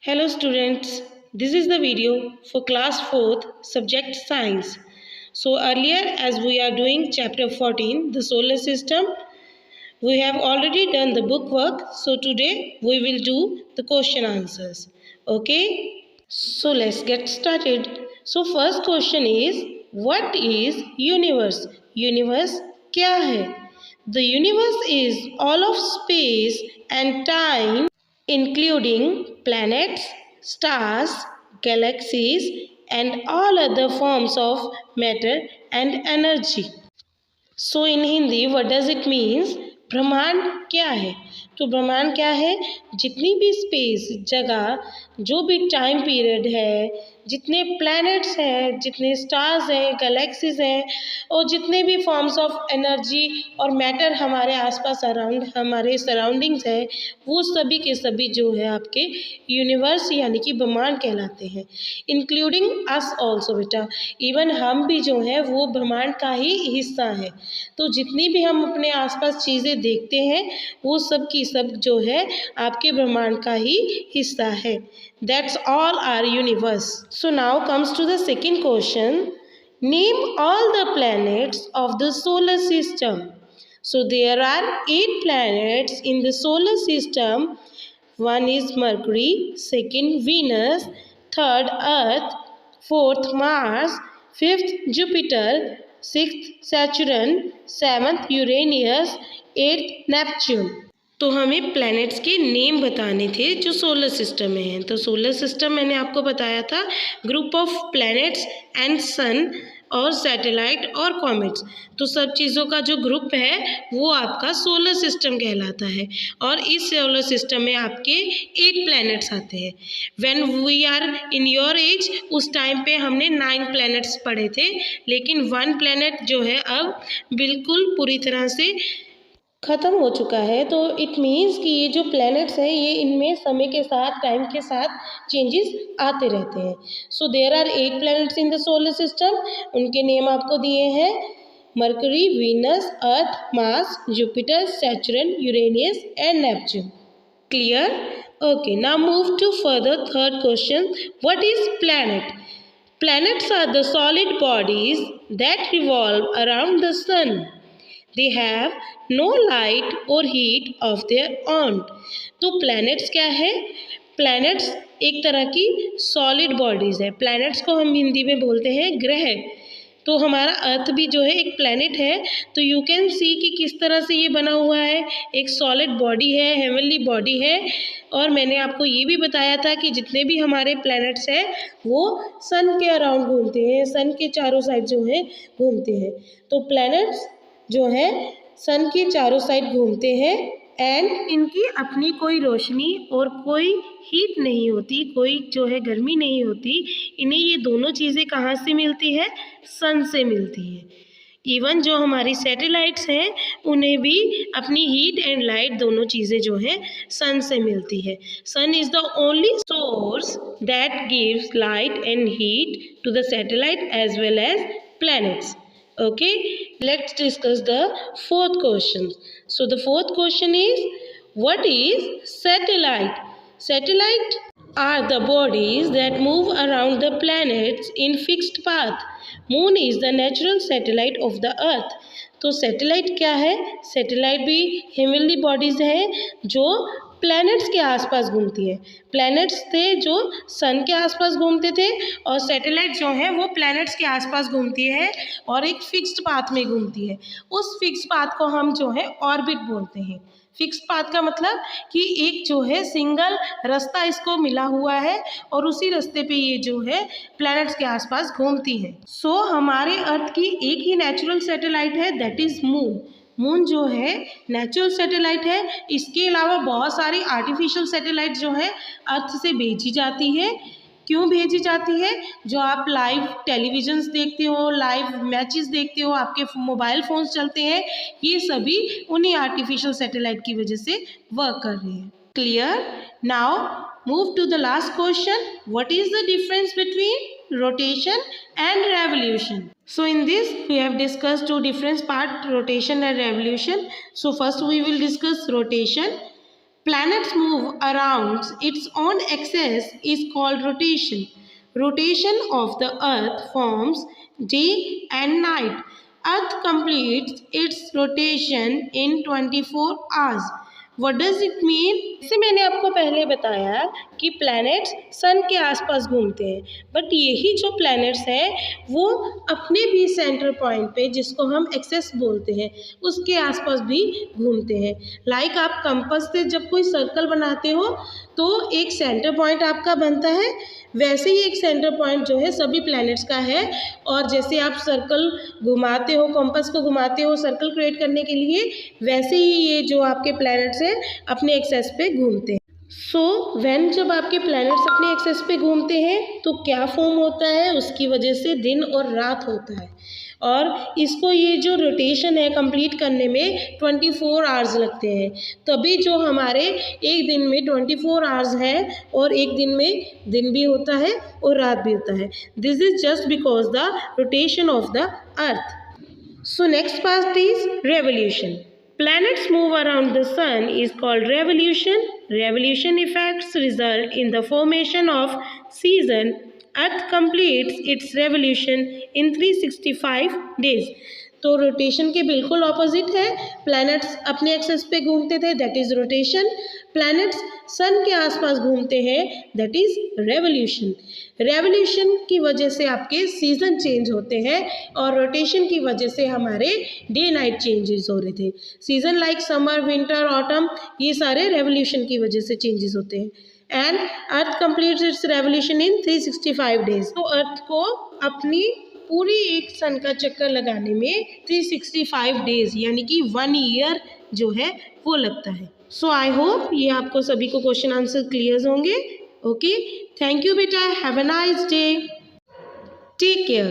Hello students, this is the video for class 4th subject science. So earlier as we are doing chapter 14 the solar system, we have already done the book work. So today we will do the question answers. Okay, so let's get started. So first question is, what is universe? Universe क्या है? The universe is all of space and time including planets, stars, galaxies, and all other forms of matter and energy. So in Hindi what does it means, ब्रह्मांड क्या है? तो ब्रह्मांड क्या है? जितनी भी स्पेस जगह, जो भी टाइम पीरियड है, जितने प्लैनेट्स हैं, जितने स्टार्स हैं, गैलेक्सीज हैं और जितने भी फॉर्म्स ऑफ एनर्जी और मैटर हमारे आसपास अराउंड हमारे सराउंडिंग्स है, वो सभी के सभी जो है आपके यूनिवर्स यानी कि ब्रह्मांड कहलाते हैं। इंक्लूडिंग अस ऑल्सो बेटा, इवन हम भी जो है वो ब्रह्मांड का ही हिस्सा है। तो जितनी भी हम अपने आसपास चीज़ें देखते हैं वो सब की सब जो है आपके ब्रह्मांड का ही हिस्सा है। That's all our universe. So now comes to the second question, name all the planets of the solar system. So there are 8 planets in the solar system. One is Mercury, second Venus, third Earth, fourth Mars, fifth Jupiter, sixth Saturn, seventh Uranus, eighth Neptune. तो हमें planets के name बताने थे जो solar system में हैं। तो solar system मैंने आपको बताया था ग्रुप ऑफ प्लैनेट्स एंड सन और सैटेलाइट और कॉमेट्स। तो सब चीज़ों का जो ग्रुप है वो आपका सोलर सिस्टम कहलाता है। और इस सोलर सिस्टम में आपके 8 प्लैनेट्स आते हैं। When we are in your age, उस टाइम पे हमने 9 प्लैनेट्स पढ़े थे, लेकिन 1 प्लैनेट जो है अब बिल्कुल पूरी तरह से ख़त्म हो चुका है। तो इट मीन्स कि ये जो प्लैनेट्स हैं ये इनमें समय के साथ टाइम के साथ चेंजेस आते रहते हैं। So there are 8 planets in the solar system. उनके नेम आपको दिए हैं Mercury, Venus, Earth, Mars, Jupiter, Saturn, Uranus and Neptune. Clear? Okay, now move to further third question, what is planet? Planets are the solid bodies that revolve around the sun. They have no light or heat of their own. तो planets क्या है? Planets एक तरह की solid bodies है। Planets को हम हिंदी में बोलते हैं ग्रह। तो हमारा अर्थ भी जो है एक प्लैनेट है। तो यू कैन सी कि किस तरह से ये बना हुआ है। एक सॉलिड बॉडी है, हेवनली बॉडी है। और मैंने आपको ये भी बताया था कि जितने भी हमारे प्लैनेट्स हैं वो सन के अराउंड घूमते हैं, सन के चारों साइड जो है घूमते हैं। तो प्लैनेट्स जो है सन के चारों साइड घूमते हैं एंड इनकी अपनी कोई रोशनी और कोई हीट नहीं होती, कोई जो है गर्मी नहीं होती। इन्हें ये दोनों चीज़ें कहाँ से मिलती है? सन से मिलती है। इवन जो हमारी सैटेलाइट्स हैं उन्हें भी अपनी हीट एंड लाइट दोनों चीज़ें जो हैं सन से मिलती है। Sun is the only source that gives light and heat to the satellite as well as planets. Okay, let's discuss the fourth question. So the fourth question is, what is satellite? Satellite are the bodies that move around the planets in fixed path. Moon is the natural satellite of the earth. तो satellite क्या है? Satellite भी heavenly bodies हैं जो planets के आसपास घूमती है। प्लैनेट्स थे जो सन के आसपास घूमते थे और सैटेलाइट जो है वो प्लैनेट्स के आसपास घूमती है और एक फिक्स्ड पाथ में घूमती है। उस फिक्स्ड पाथ को हम जो है ऑर्बिट बोलते हैं। फिक्स पाथ का मतलब कि एक जो है सिंगल रास्ता इसको मिला हुआ है और उसी रास्ते पे ये जो है प्लैनेट्स के आसपास घूमती है। सो हमारे अर्थ की एक ही नेचुरल सैटेलाइट है, दैट इज़ मून। मून जो है नेचुरल सैटेलाइट है। इसके अलावा बहुत सारी आर्टिफिशियल सैटेलाइट जो है अर्थ से भेजी जाती है। क्यों भेजी जाती है? जो आप लाइव टेलीविजन्स देखते हो, लाइव मैचेस देखते हो, आपके मोबाइल फ़ोन्स चलते हैं, ये सभी उन्हीं आर्टिफिशियल सैटेलाइट की वजह से वर्क कर रहे हैं। Clear? Now move to the last question, what is the difference between rotation and revolution? So in this we have discussed two different parts, rotation and revolution. So first we will discuss rotation. Planets move around its own axis is called rotation. Rotation of the earth forms day and night. Earth completes its rotation in 24 hours. What does it mean? जैसे मैंने आपको पहले बताया कि planets सन के आसपास घूमते हैं, बट यही जो प्लैनेट्स हैं वो अपने भी सेंटर पॉइंट पे, जिसको हम एक्सेस बोलते हैं, उसके आसपास भी घूमते हैं। लाइक आप कंपास से जब कोई सर्कल बनाते हो तो एक सेंटर पॉइंट आपका बनता है, वैसे ही एक सेंटर पॉइंट जो है सभी प्लैनेट्स का है। और जैसे आप सर्कल घुमाते हो, कंपास को घुमाते हो सर्कल क्रिएट करने के लिए, वैसे ही ये जो आपके प्लैनेट्स हैं अपने एक्सेस पे घूमते हैं। व्हेन जब आपके प्लैनेट्स अपने एक्सेस पे घूमते हैं तो क्या फॉर्म होता है, उसकी वजह से दिन और रात होता है। और इसको ये जो रोटेशन है कंप्लीट करने में 24 आवर्स लगते हैं। तभी जो हमारे एक दिन में 24 आवर्स हैं और एक दिन में दिन भी होता है और रात भी होता है। This is just because the rotation of the earth. So next part is revolution. Planets move around the sun is called revolution. Revolution effects result in the formation of season. Earth completes its revolution in 365 days. तो rotation के बिल्कुल opposite है। Planets अपने access पे घूमते थे, that is rotation. Planets सन के आसपास घूमते हैं, दैट इज रेवोल्यूशन। रेवोल्यूशन की वजह से आपके सीजन चेंज होते हैं और रोटेशन की वजह से हमारे डे नाइट चेंजेस हो रहे थे। Season like summer, winter, autumn, ये सारे रेवोल्यूशन की वजह से चेंजेस होते हैं। And earth completes it's revolution in 365 days. तो अर्थ को अपनी पूरी एक सन का चक्कर लगाने में 365 डेज यानी कि 1 ईयर जो है वो लगता है। सो आई होप ये आपको सभी को क्वेश्चन आंसर क्लियर होंगे। ओके, थैंक यू बेटा, have a nice day, take care.